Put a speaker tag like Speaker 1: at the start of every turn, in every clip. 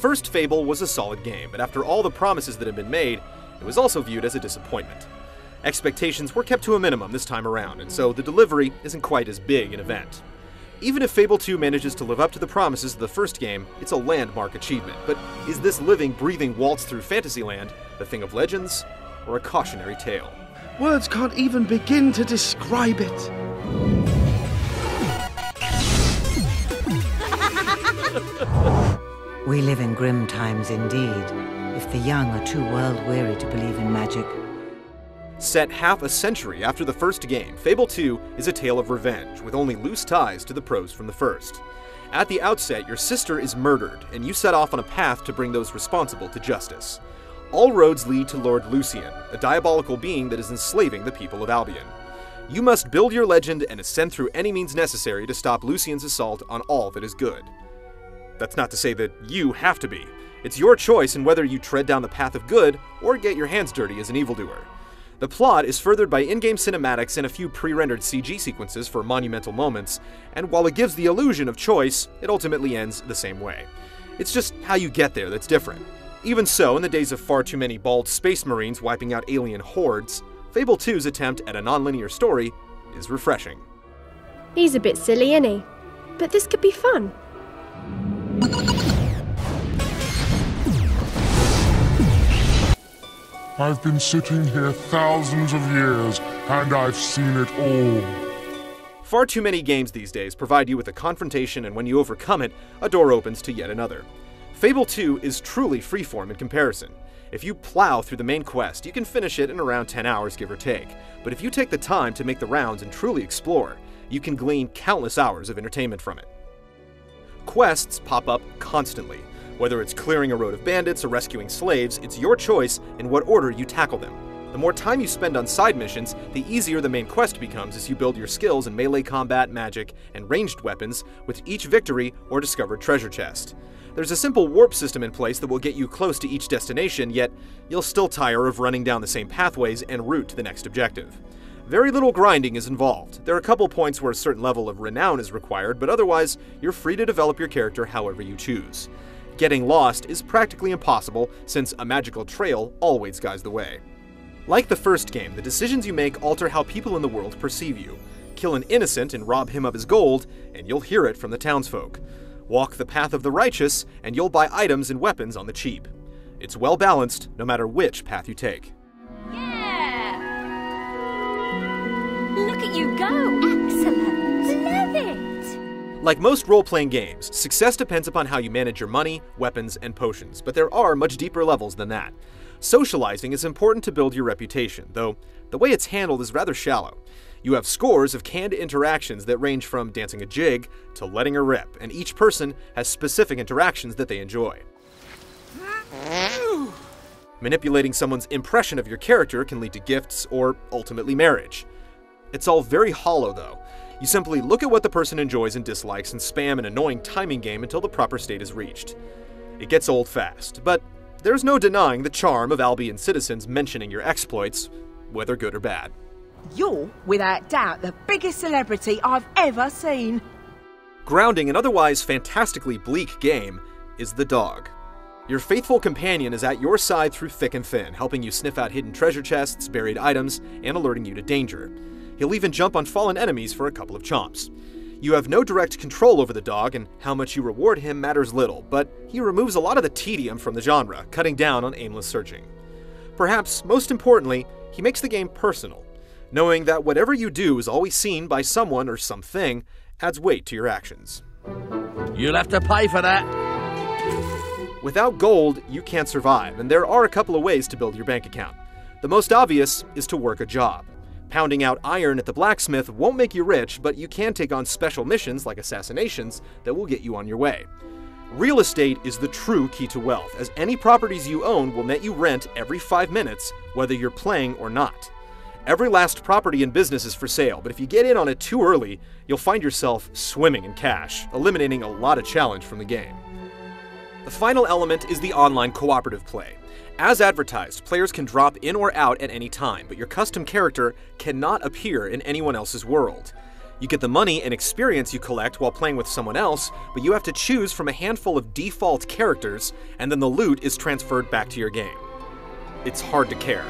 Speaker 1: first Fable was a solid game, but after all the promises that had been made, it was also viewed as a disappointment. Expectations were kept to a minimum this time around, and so the delivery isn't quite as big an event. Even if Fable 2 manages to live up to the promises of the first game, it's a landmark achievement. But is this living, breathing waltz through Fantasyland a thing of legends or a cautionary tale?
Speaker 2: Words can't even begin to describe it.
Speaker 3: We live in grim times indeed, if the young are too world-weary to believe in magic.
Speaker 1: Set half a century after the first game, Fable 2 is a tale of revenge, with only loose ties to the pros from the first. At the outset, your sister is murdered, and you set off on a path to bring those responsible to justice. All roads lead to Lord Lucian, a diabolical being that is enslaving the people of Albion. You must build your legend and ascend through any means necessary to stop Lucian's assault on all that is good. That's not to say that you have to be. It's your choice in whether you tread down the path of good or get your hands dirty as an evildoer. The plot is furthered by in-game cinematics and a few pre-rendered CG sequences for monumental moments, and while it gives the illusion of choice, it ultimately ends the same way. It's just how you get there that's different. Even so, in the days of far too many bald space marines wiping out alien hordes, Fable 2's attempt at a non-linear story is refreshing.
Speaker 4: He's a bit silly, isn't he? But this could be fun.
Speaker 5: I've been sitting here thousands of years, and I've seen it all.
Speaker 1: Far too many games these days provide you with a confrontation, and when you overcome it, a door opens to yet another. Fable 2 is truly freeform in comparison. If you plow through the main quest, you can finish it in around 10 hours, give or take. But if you take the time to make the rounds and truly explore, you can glean countless hours of entertainment from it. Quests pop up constantly. Whether it's clearing a road of bandits or rescuing slaves, it's your choice in what order you tackle them. The more time you spend on side missions, the easier the main quest becomes as you build your skills in melee combat, magic, and ranged weapons with each victory or discovered treasure chest. There's a simple warp system in place that will get you close to each destination, yet you'll still tire of running down the same pathways en route to the next objective. Very little grinding is involved. There are a couple points where a certain level of renown is required, but otherwise, you're free to develop your character however you choose. Getting lost is practically impossible, since a magical trail always guides the way. Like the first game, the decisions you make alter how people in the world perceive you. Kill an innocent and rob him of his gold, and you'll hear it from the townsfolk. Walk the path of the righteous, and you'll buy items and weapons on the cheap. It's well balanced, no matter which path you take.
Speaker 6: Yeah! Look at you go! Excellent! Love it!
Speaker 1: Like most role-playing games, success depends upon how you manage your money, weapons, and potions, but there are much deeper levels than that. Socializing is important to build your reputation, though the way it's handled is rather shallow. You have scores of canned interactions that range from dancing a jig to letting her rip, and each person has specific interactions that they enjoy. Manipulating someone's impression of your character can lead to gifts or ultimately marriage. It's all very hollow, though. You simply look at what the person enjoys and dislikes and spam an annoying timing game until the proper state is reached. It gets old fast, but there's no denying the charm of Albion citizens mentioning your exploits, whether good or bad.
Speaker 7: You're, without doubt, the biggest celebrity I've ever seen.
Speaker 1: Grounding an otherwise fantastically bleak game is the dog. Your faithful companion is at your side through thick and thin, helping you sniff out hidden treasure chests, buried items, and alerting you to danger. He'll even jump on fallen enemies for a couple of chomps. You have no direct control over the dog, and how much you reward him matters little, but he removes a lot of the tedium from the genre, cutting down on aimless searching. Perhaps most importantly, he makes the game personal. Knowing that whatever you do is always seen by someone or something adds weight to your actions.
Speaker 2: You'll have to pay for that.
Speaker 1: Without gold, you can't survive, and there are a couple of ways to build your bank account. The most obvious is to work a job. Pounding out iron at the blacksmith won't make you rich, but you can take on special missions like assassinations that will get you on your way. Real estate is the true key to wealth, as any properties you own will net you rent every 5 minutes, whether you're playing or not. Every last property in business is for sale, but if you get in on it too early, you'll find yourself swimming in cash, eliminating a lot of challenge from the game. The final element is the online cooperative play. As advertised, players can drop in or out at any time, but your custom character cannot appear in anyone else's world. You get the money and experience you collect while playing with someone else, but you have to choose from a handful of default characters, and then the loot is transferred back to your game. It's hard to care.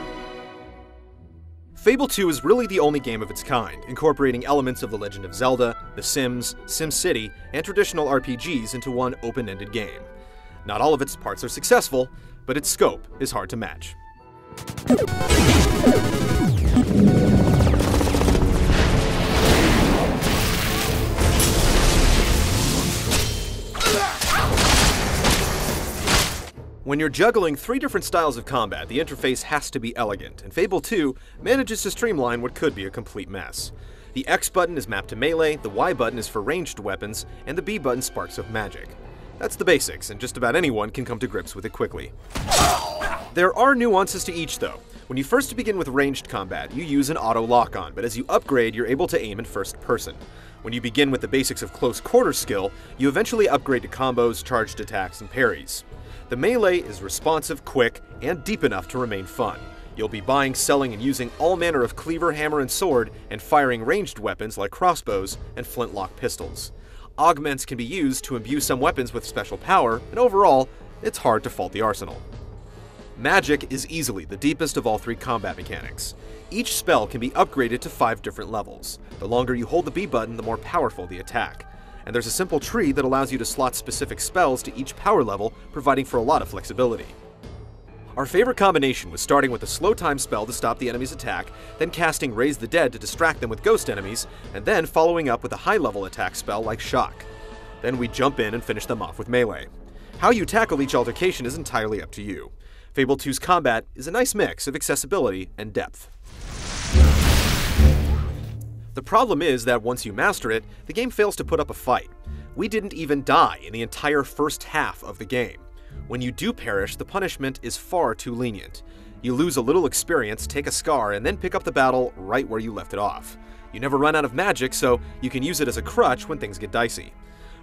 Speaker 1: Fable 2 is really the only game of its kind, incorporating elements of The Legend of Zelda, The Sims, SimCity, and traditional RPGs into one open-ended game. Not all of its parts are successful, but its scope is hard to match. When you're juggling 3 different styles of combat, the interface has to be elegant, and Fable 2 manages to streamline what could be a complete mess. The X button is mapped to melee, the Y button is for ranged weapons, and the B button sparks of magic. That's the basics, and just about anyone can come to grips with it quickly. There are nuances to each, though. When you first begin with ranged combat, you use an auto lock-on, but as you upgrade, you're able to aim in first person. When you begin with the basics of close quarter skill, you eventually upgrade to combos, charged attacks, and parries. The melee is responsive, quick, and deep enough to remain fun. You'll be buying, selling, and using all manner of cleaver, hammer, and sword, and firing ranged weapons like crossbows and flintlock pistols. Augments can be used to imbue some weapons with special power, and overall, it's hard to fault the arsenal. Magic is easily the deepest of all 3 combat mechanics. Each spell can be upgraded to 5 different levels. The longer you hold the B button, the more powerful the attack. And there's a simple tree that allows you to slot specific spells to each power level, providing for a lot of flexibility. Our favorite combination was starting with a slow time spell to stop the enemy's attack, then casting Raise the Dead to distract them with ghost enemies, and then following up with a high-level attack spell like Shock. Then we jump in and finish them off with melee. How you tackle each altercation is entirely up to you. Fable 2's combat is a nice mix of accessibility and depth. The problem is that once you master it, the game fails to put up a fight. We didn't even die in the entire first half of the game. When you do perish, the punishment is far too lenient. You lose a little experience, take a scar, and then pick up the battle right where you left it off. You never run out of magic, so you can use it as a crutch when things get dicey.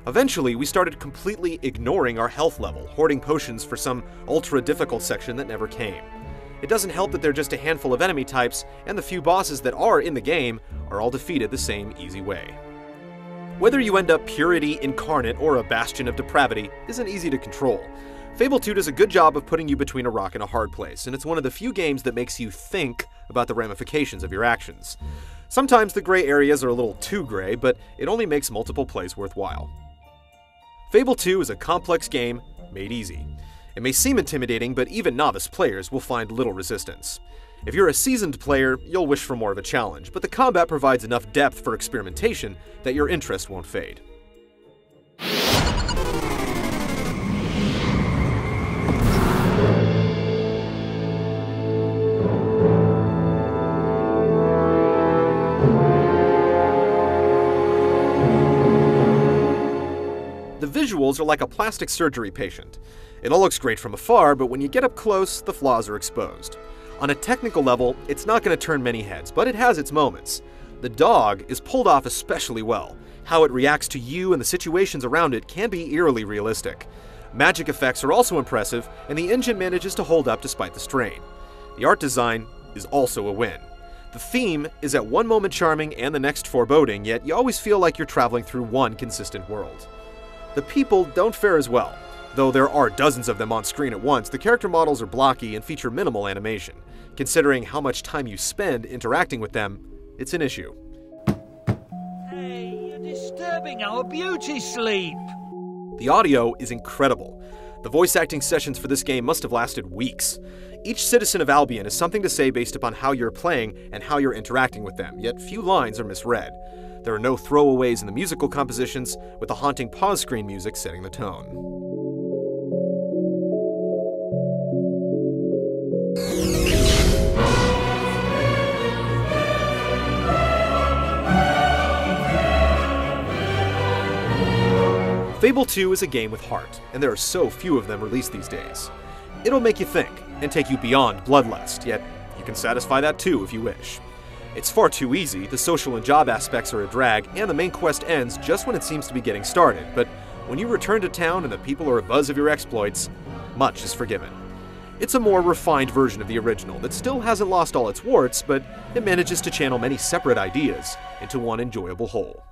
Speaker 1: Eventually, we started completely ignoring our health level, hoarding potions for some ultra-difficult section that never came. It doesn't help that there are just a handful of enemy types, and the few bosses that are in the game are all defeated the same easy way. Whether you end up purity incarnate or a bastion of depravity isn't easy to control. Fable 2 does a good job of putting you between a rock and a hard place, and it's one of the few games that makes you think about the ramifications of your actions. Sometimes the gray areas are a little too gray, but it only makes multiple plays worthwhile. Fable 2 is a complex game made easy. It may seem intimidating, but even novice players will find little resistance. If you're a seasoned player, you'll wish for more of a challenge, but the combat provides enough depth for experimentation that your interest won't fade. The visuals are like a plastic surgery patient. It all looks great from afar, but when you get up close, the flaws are exposed. On a technical level, it's not going to turn many heads, but it has its moments. The dog is pulled off especially well. How it reacts to you and the situations around it can be eerily realistic. Magic effects are also impressive, and the engine manages to hold up despite the strain. The art design is also a win. The theme is at one moment charming and the next foreboding, yet you always feel like you're traveling through one consistent world. The people don't fare as well. Though there are dozens of them on screen at once, the character models are blocky and feature minimal animation. Considering how much time you spend interacting with them, it's an issue.
Speaker 8: Hey, you're disturbing our beauty sleep!
Speaker 1: The audio is incredible. The voice acting sessions for this game must have lasted weeks. Each citizen of Albion has something to say based upon how you're playing and how you're interacting with them, yet few lines are misread. There are no throwaways in the musical compositions, with the haunting pause screen music setting the tone. Fable 2 is a game with heart, and there are so few of them released these days. It'll make you think, and take you beyond bloodlust, yet you can satisfy that too if you wish. It's far too easy, the social and job aspects are a drag, and the main quest ends just when it seems to be getting started, but when you return to town and the people are abuzz of your exploits, much is forgiven. It's a more refined version of the original that still hasn't lost all its warts, but it manages to channel many separate ideas into one enjoyable whole.